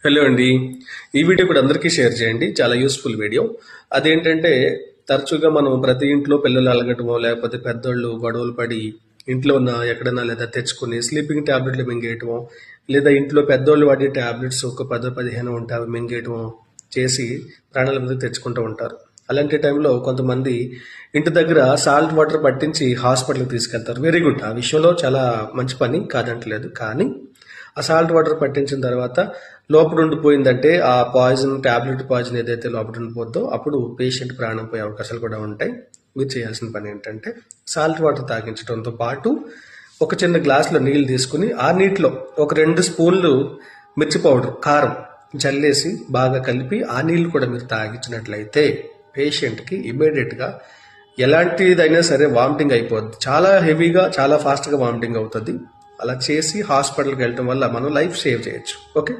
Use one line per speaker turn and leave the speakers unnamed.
Hello అండి. ఈ video కూడా అందరికీ షేర్ చేయండి. చాలా యూస్ఫుల్ వీడియో. అదేంటంటే తరచుగా మనం ప్రతి ఇంట్లో పిల్లలు అలగటమో లేకపోతే పెద్దోళ్ళు గొడవలు పడి ఇంట్లో ఉన్న ఎక్కడైనా లేదా తెచ్చుకుని స్లీపింగ్ టాబ్లెట్లు మింగేయటమో లేదా ఇంట్లో పెద్దోళ్ళు వాడే టాబ్లెట్స్ ఒక 10-15 ఉంటే అవి మింగేయటమో చేసి ప్రాణాల మీద తెచ్చుకుంటూ ఉంటారు. అలాంటి టైంలో కొంతమంది ఇంటి దగ్గర సాల్ట్ వాటర్ పట్టించి హాస్పిటల్కి తీసుకెళ్తారు. Very good. ఆ విషయంలో చాలా మంచి పని కాదంటలేదు. కానీ ఆ సాల్ట్ వాటర్ పట్టించిన తర్వాత లోపల ఉండిపోయిందంటే ఆ టాబ్లెట్ పాయిజన్ ఏదైతే లోపల ఉండిపోద్దో అప్పుడు పేషెంట్ ప్రాణం పోయే అవకాశాలు కూడా ఉంటాయి. మీరు చేయాల్సిన పని ఏంటంటే సాల్ట్ వాటర్ తాగించడంతో పాటు ఒక చిన్న గ్లాసులో నీళ్ళు తీసుకుని ఆ నీటిలో ఒక 2 స్పూన్లు మిర్చి పౌడర్ కారం జల్లేసి బాగా కలిపి ఆ నీళ్లు కూడా మీరు తాగించినట్లయితే పేషెంట్కి ఇమీడియట్గా ఎలాంటిదైనా సరే వామిటింగ్ అయిపోద్ది. చాలా హెవీగా చాలా ఫాస్ట్గా వామిటింగ్ అవుతుంది. అలా చేసి హాస్పిటల్కి వెళ్ళటం వల్ల మనం లైఫ్ సేవ్ చేయొచ్చు. ఓకే.